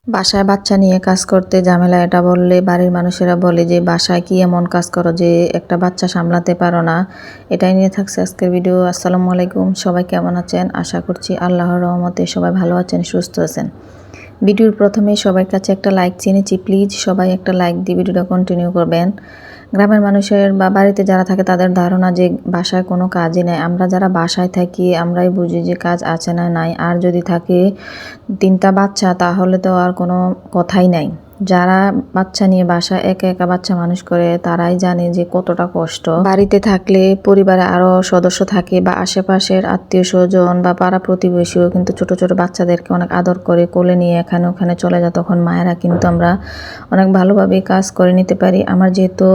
বাসায় বাচ্চা নিয়ে কাজ করতে ঝামেলা, এটা বললে বাড়ির মানুষেরা বলে যে বাসায় কি এমন কাজ করো যে একটা বাচ্চা সামলাতে পারো না। এটাই নিয়ে থাকছে আজকের ভিডিও। আসসালামু আলাইকুম, সবাই কেমন আছেন? আশা করছি আল্লাহর রহমতে সবাই ভালো আছেন, সুস্থ আছেন। ভিডিওর প্রথমে সবার কাছে একটা লাইক চেয়েছি, প্লিজ সবাই একটা লাইক দিয়ে ভিডিওটা কন্টিনিউ করবেন। গ্রামের মানুষের বা বাড়িতে যারা থাকে তাদের ধারণা যে বাসায় কোনো কাজই নেই। আমরা যারা বাসায় থাকি আমরাই বুঝি যে কাজ আছে না নাই। আর যদি থাকে 3টা বাচ্চা তাহলে তো আর কোনো কথাই নাই। যারা বাচ্চা নিয়ে বাসায় একা একা বাচ্চা মানুষ করে তারাই জানে যে কতটা কষ্ট। বাড়িতে থাকলে পরিবারে আরও সদস্য থাকে বা আশেপাশের আত্মীয় স্বজন বা পাড়া প্রতিবেশীও কিন্তু ছোট ছোট বাচ্চাদেরকে অনেক আদর করে কোলে নিয়ে এখানে ওখানে চলে যায়। তখন মায়েরা কিন্তু আমরা অনেক ভালোভাবে কাজ করে নিতে পারি। আমার যেহেতু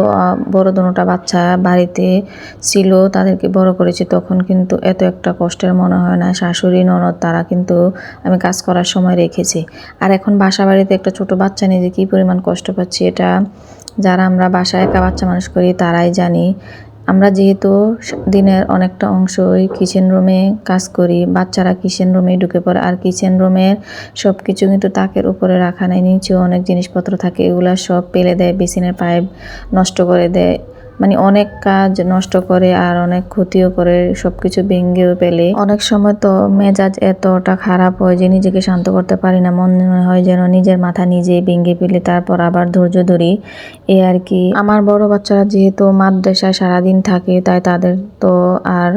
বড় দুটোটা বাচ্চা বাড়িতে ছিল, তাদেরকে বড় করেছি, তখন কিন্তু এত একটা কষ্টের মনে হয় না। শাশুড়ি ননদ তারা কিন্তু আমি কাজ করার সময় রেখেছি। আর এখন বাসা বাড়িতে একটা ছোট বাচ্চা নিয়ে যে কী পরিমাণ কষ্ট পাচ্ছি, এটা যারা আমরা বাসায় একা বাচ্চা মানুষ করি তারাই জানি। আমরা যেহেতু দিনের অনেকটা অংশই কিচেন রুমে কাজ করি, বাচ্চারা কিচেন রুমে ঢুকে পড়ে। আর কিচেন রুমের সব কিছু কিন্তু তাকের উপরে রাখা নেই, নিচেও অনেক জিনিসপত্র থাকে, এগুলো সব ফেলে দেয়, বেসিনের পাইপ নষ্ট করে দেয়, মানে অনেক কাজ নষ্ট করে আর অনেক ক্ষতিও করে, সব কিছু ভেঙেও ফেলে। অনেক সময় তো মেজাজ এতটা খারাপ হয় যে নিজেকে শান্ত করতে পারি না, মনে হয় যেন নিজের মাথা নিজেই ভেঙে ফেলি, তারপর আবার ধৈর্য ধরি, এই আর কি। আমার বড় বাচ্চারা যেহেতু মাদ্রাসায় সারাদিন থাকে, তাই তাদের তো আর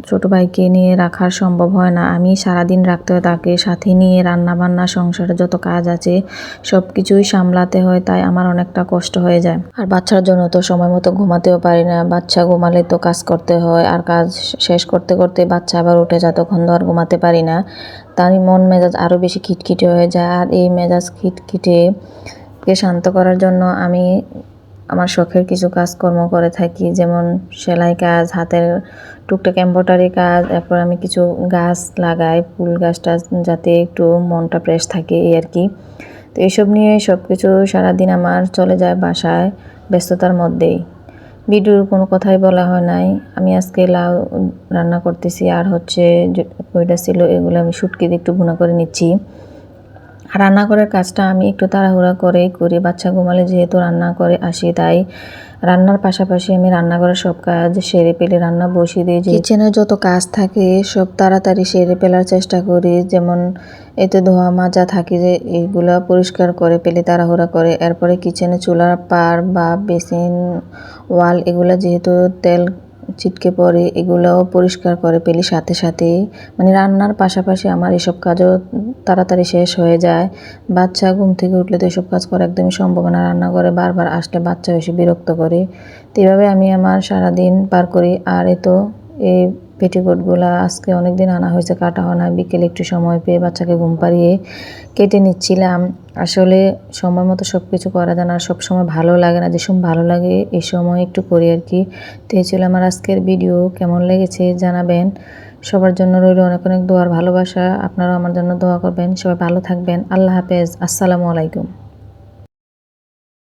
ছোট ভাইকে নিয়ে রাখার সম্ভব হয় না। আমি সারাদিন রাখতে হয় তাকে, সাথে নিয়ে রান্না বান্না সংসারে যত কাজ আছে সব কিছুই সামলাতে হয়, তাই আমার অনেকটা কষ্ট হয়ে যায়। আর বাচ্চার জন্য তো সময় মতো ঘুমাতেও পারি না, বাচ্চা ঘুমালে তো কাজ করতে হয়, আর কাজ শেষ করতে করতে বাচ্চা আবার উঠে যায়, তখন তো আর ঘুমাতে পারি না। তাই মন মেজাজ আরও বেশি খিটখিটে হয়ে যায়। আর এই মেজাজ খিটখিটেকে শান্ত করার জন্য আমি আমার শখের কিছু কাজকর্ম করে থাকি, যেমন সেলাই কাজ, হাতের টুকটাক এমব্রয়ডারি কাজ, এরপর আমি কিছু গাছ লাগাই, ফুল গাছটা যাতে একটু মনটা ফ্রেশ থাকে, এই আর কি। তো এইসব নিয়ে সব কিছু সারাদিন আমার চলে যায় বাসায় ব্যস্ততার মধ্যেই। ভিডিওর কোনো কথাই বলা হয় নাই। আমি আজকে লাউ রান্না করতেছি, আর হচ্ছে কইটা ছিল এগুলো আমি শুটকি দিয়ে একটু ভুনা করে নিচ্ছি। রান্নাঘরের কাজটা আমি একটু তাড়াহুড়া করেই করি, বাচ্চা ঘুমালে যেহেতু রান্না করে আসি, তাই রান্নার পাশাপাশি আমি রান্নাঘরের সব কাজ সেরে পেলে রান্না বসিয়ে দিই। কিচেনে যত কাজ থাকে সব তাড়াতাড়ি সেরে ফেলার চেষ্টা করি, যেমন এতে ধোয়া মাজা থাকে যে এইগুলো পরিষ্কার করে পেলে তাড়াহুড়া করে। এরপরে কিচেনে চুলার পার বা বেসিন ওয়াল এগুলো যেহেতু তেল ছিটকে পড়ে, এগুলোও পরিষ্কার করে পেলি সাথে সাথে। মানে রান্নার পাশাপাশি আমার এসব কাজও তাড়াতাড়ি শেষ হয়ে যায়। বাচ্চা ঘুম থেকে উঠলে তো এসব কাজ করা একদমই সম্ভব না, রান্না করে বারবার আসলে বাচ্চা এসে বিরক্ত করে। তো এভাবে আমি আমার সারাদিন পার করি। আর এই পেটিকোটগুলা আজকে অনেক দিন আনা হয়েছে, কাটা হয় না, বিকেলে একটু সময় পেয়ে বাচ্চাকে ঘুম পাড়িয়ে কেটে নিচ্ছিলাম। আসলে সময় মতো সব কিছু করা যায় না, আর সবসময় ভালো লাগে না, যে সময় ভালো লাগে এই সময় একটু করি আর কি। তো এই ছিল আমার আজকের ভিডিও, কেমন লেগেছে জানাবেন। সবার জন্য রইল অনেক অনেক দোয়ার ভালোবাসা, আপনারাও আমার জন্য দোয়া করবেন। সবাই ভালো থাকবেন, আল্লাহ হাফেজ, আসসালামু আলাইকুম।